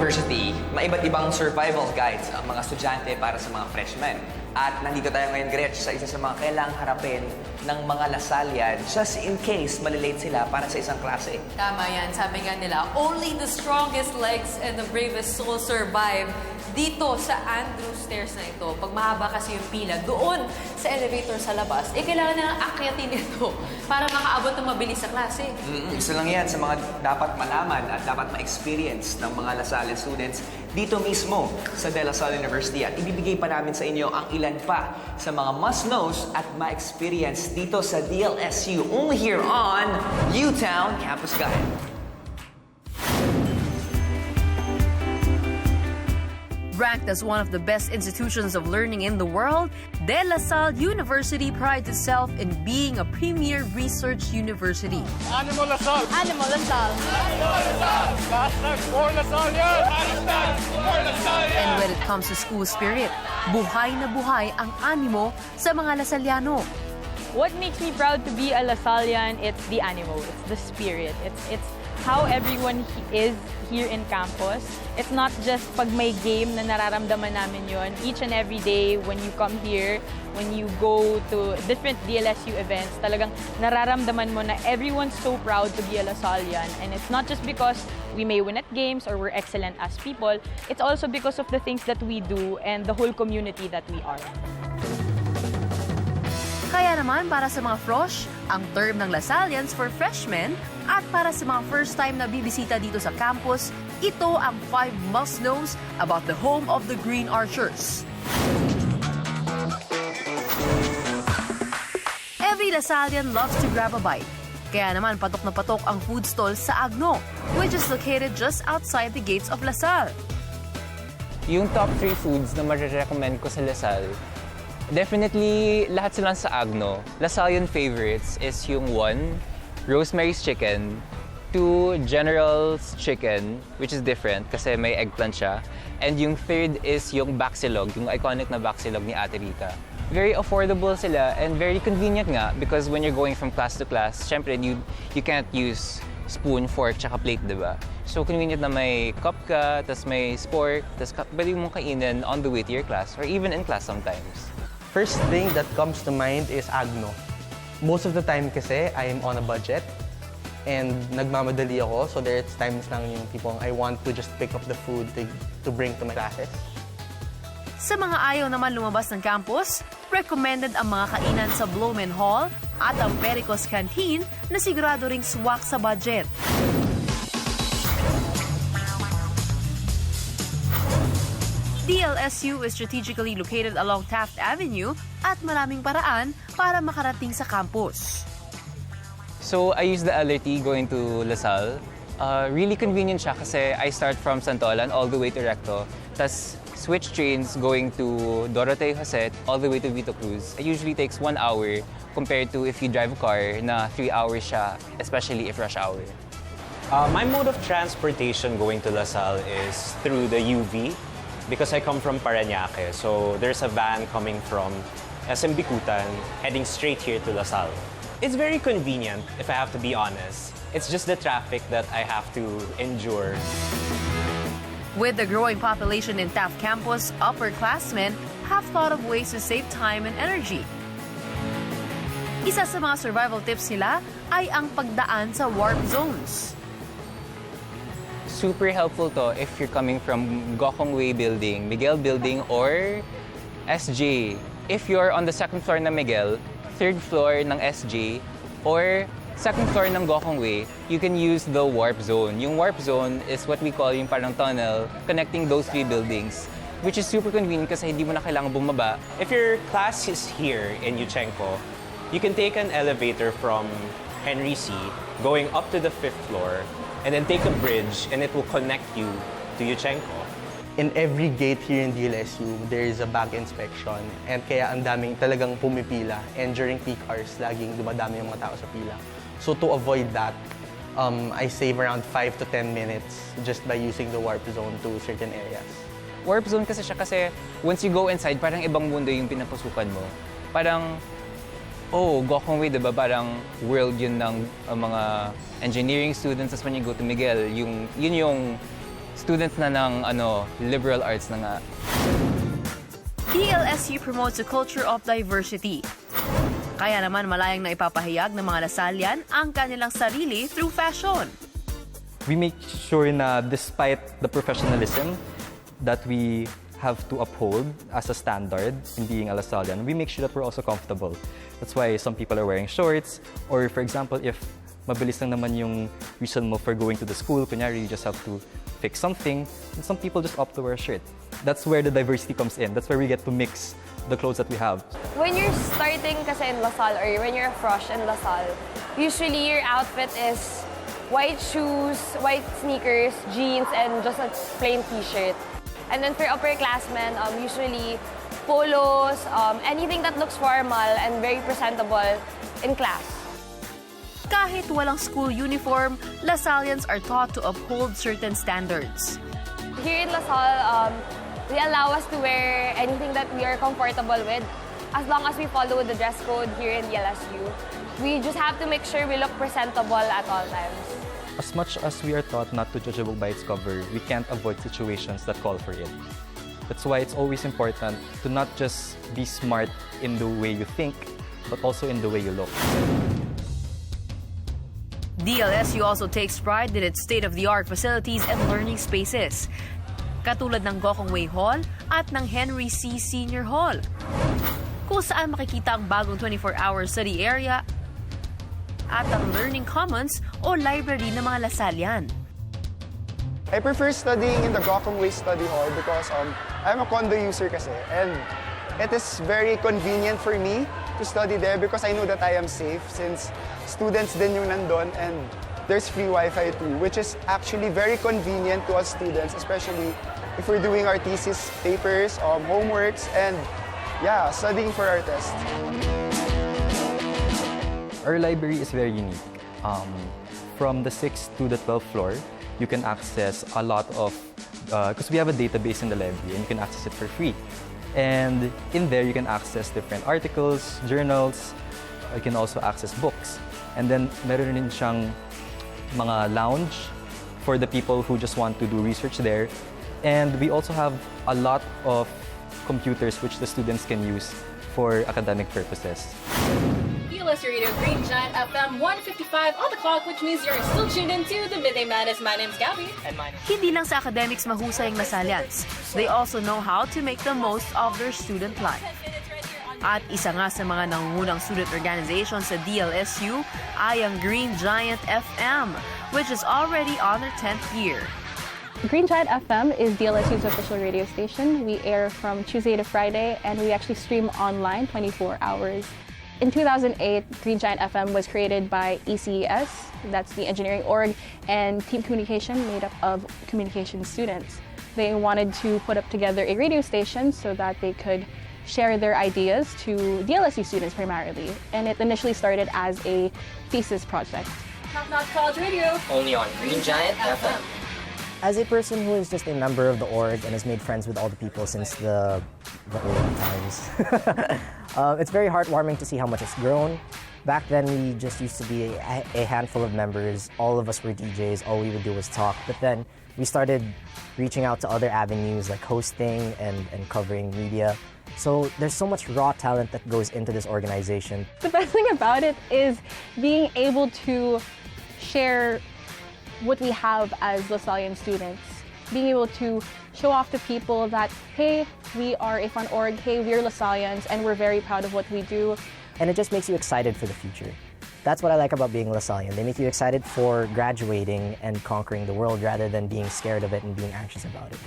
University, may iba't ibang survival guides ang mga estudyante para sa mga freshmen. At nandito tayo ngayon, Gretch, sa isa sa mga kailangang harapin ng mga Lasallian just in case malilate sila para sa isang klase. Tama yan. Sabi nga nila, only the strongest legs and the bravest soul survive dito sa Andrew Stairs na ito. Pag mahaba kasi yung pila doon sa elevator sa labas, kailangan nilang akyatin ito para makaabot ng mabilis sa klase. Isa lang yan sa mga dapat malaman at dapat ma-experience ng mga Lasallian students dito mismo sa De La Salle University. At ibibigay pa namin sa inyo ang ilan pa sa mga must-knows at ma-experience dito sa DLSU. Only here on UTown Campus Guide. Ranked as one of the best institutions of learning in the world, De La Salle University prides itself in being a premier research university. Animal Lasalle! Animal Lasalle! Animal Lasalle! Hashtag for Lasallian! Hashtag for Lasallian! And when it comes to school spirit, buhay na buhay ang animo sa mga Lasalliano. What makes me proud to be a Lasallian, it's the animo, it's the spirit, it's how everyone is here in campus. It's not just pag may game na nararamdaman namin yon. Each and every day when you come here, when you go to different DLSU events, talagang nararamdaman mo na everyone's so proud to be a Lasallian. And it's not just because we may win at games or we're excellent as people, it's also because of the things that we do and the whole community that we are. Kaya naman para sa mga frosh, ang term ng Lasallians for freshmen at para sa mga first time na bibisita dito sa campus, ito ang 5 must-knows about the home of the Green Archers. Every Lasallian loves to grab a bite. Kaya naman patok na patok ang food stall sa Agno, which is located just outside the gates of Lasalle. Yung top 3 foods na marirecommend ko sa Lasalle, definitely lahat sila sa Agno. Lasallian favorites is yung 1, Rosemary's Chicken, 2, General's Chicken, which is different kasi may eggplant siya. And yung 3rd is yung baksilog, yung iconic na baksilog ni Ate Rita. Very affordable sila and very convenient nga because when you're going from class to class, syempre you can't use spoon, fork, tsaka plate, diba? So convenient na may cup ka, tas may spork, tas pwede mong kainin on the way to your class or even in class sometimes. First thing that comes to mind is Agno. Most of the time kasi, I'm on a budget and nagmamadali ako. So there's times lang yung tipong I want to just pick up the food to bring to my classes. Sa mga ayaw naman lumabas ng campus, recommended ang mga kainan sa Bloemen Hall at ang Pericos Canteen na sigurado ring swak sa budget. DLSU is strategically located along Taft Avenue at maraming paraan para makarating sa campus. So I use the LRT going to Lasalle. Really convenient siya kasi I start from Santolan all the way to Recto. Tas switch trains going to Doroteo José all the way to Vito Cruz. It usually takes 1 hour compared to if you drive a car na 3 hours siya, especially if rush hour. My mode of transportation going to Lasalle is through the UV. Because I come from Parañaque, so there's a van coming from SM Bicutan heading straight here to Lasalle. It's very convenient, if I have to be honest. It's just the traffic that I have to endure. With the growing population in Taft campus, upperclassmen have thought of ways to save time and energy. Isa sa mga survival tips nila ay ang pagdaan sa warp zones. Super helpful to if you're coming from Gokong Way Building, Miguel Building, or SJ. If you're on the 2nd floor ng Miguel, 3rd floor ng SJ, or 2nd floor ng Gokong Way, you can use the warp zone. Yung warp zone is what we call yung parang tunnel connecting those 3 buildings, which is super convenient kasi hindi mo na kailangan bumaba. If your class is here in Yuchenko, you can take an elevator from Henry C, going up to the 5th floor, and then take a bridge, and it will connect you to Yuchenko. In every gate here in DLSU, there is a bag inspection. And kaya ang daming talagang pumipila. And during peak hours, laging dumadami yung mga tao sa pila. So to avoid that, I save around 5 to 10 minutes just by using the warp zone to certain areas. Warp zone kasi siya kasi once you go inside, parang ibang mundo yung pinapasukan mo. Parang Gokong Way, diba? Parang world yun ng mga engineering students. As when you go to Miguel, yun yung students na ng liberal arts na nga. DLSU promotes a culture of diversity. Kaya naman malayang na ipapahayag ng mga Lasallian ang kanilang sarili through fashion. We make sure na despite the professionalism that we have to uphold as a standard in being a Lasallian, we make sure that we're also comfortable. That's why some people are wearing shorts, or for example, if mabilis lang naman yung reason mo for going to the school, kunyari you just have to fix something, and some people just opt to wear a shirt. That's where the diversity comes in. That's where we get to mix the clothes that we have. When you're starting kasi in Lasalle or when you're a frosh in Lasalle, usually your outfit is white shoes, white sneakers, jeans, and just a plain t-shirt. And then for upperclassmen, usually polos, anything that looks formal and very presentable in class. Kahit walang school uniform, Lasallians are taught to uphold certain standards. Here in Lasalle, they allow us to wear anything that we are comfortable with as long as we follow the dress code here in DLSU. We just have to make sure we look presentable at all times. As much as we are taught not to judge a book by its cover, we can't avoid situations that call for it. That's why it's always important to not just be smart in the way you think, but also in the way you look. DLSU also takes pride in its state-of-the-art facilities and learning spaces, katulad ng Gokong Way Hall at ng Henry C. Senior Hall, kung saan makikita ang bagong 24-hour study area at ang Learning Commons o library ng mga Lasallian. I prefer studying in the Gokong Way Study Hall because I'm a condo user kasi, and it is very convenient for me to study there because I know that I am safe since students din yung nandun and there's free Wi-Fi too, which is actually very convenient to us students, especially if we're doing our thesis papers, homeworks, and yeah, studying for our test. Our library is very unique. From the 6th to the 12th floor, you can access a lot of, because we have a database in the library and you can access it for free. And in there, you can access different articles, journals, you can also access books. And then, meron rin siyang mga lounge for the people who just want to do research there. And we also have a lot of computers which the students can use for academic purposes. DLSU Radio Green Giant FM 155 on the clock, which means you're still tuned into the Midday Madness. My name's Gabby. And my name's... Hindi lang sa academics mahusay ang Lasallians, they also know how to make the most of their student life. At isa nga sa mga nangungunang student organizations sa DLSU ay ang Green Giant FM, which is already on their 10th year. Green Giant FM is DLSU's official radio station. We air from Tuesday to Friday, and we actually stream online 24 hours. In 2008, Green Giant FM was created by ECES, that's the engineering org, and Team Communication made up of communication students. They wanted to put up together a radio station so that they could share their ideas to DLSU students primarily. And it initially started as a thesis project. Top Notch College Radio. Only on Green Giant FM. As a person who is just a member of the org and has made friends with all the people since the old times, it's very heartwarming to see how much it's grown. Back then, we just used to be a handful of members. All of us were DJs. All we would do was talk. But then we started reaching out to other avenues like hosting and covering media. So there's so much raw talent that goes into this organization. The best thing about it is being able to share what we have as Lasallian students. Being able to show off to people that, hey, we are a fun org, hey, we're Lasallians, and we're very proud of what we do. And it just makes you excited for the future. That's what I like about being Lasallian. They make you excited for graduating and conquering the world rather than being scared of it and being anxious about it.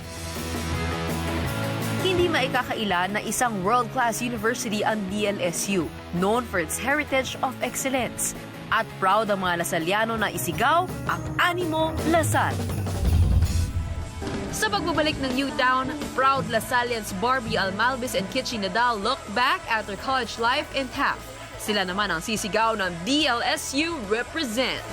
Hindi maikakaila na isang world-class university ang DLSU, known for its heritage of excellence. At proud ang mga Lasalliano na isigaw ang Animo Lasal. Sa pagbabalik ng UTown, proud Lasallians Barbie Almalbis and Kitchi Nadal look back at their college life in Taft. Sila naman ang sisigaw ng DLSU Represent.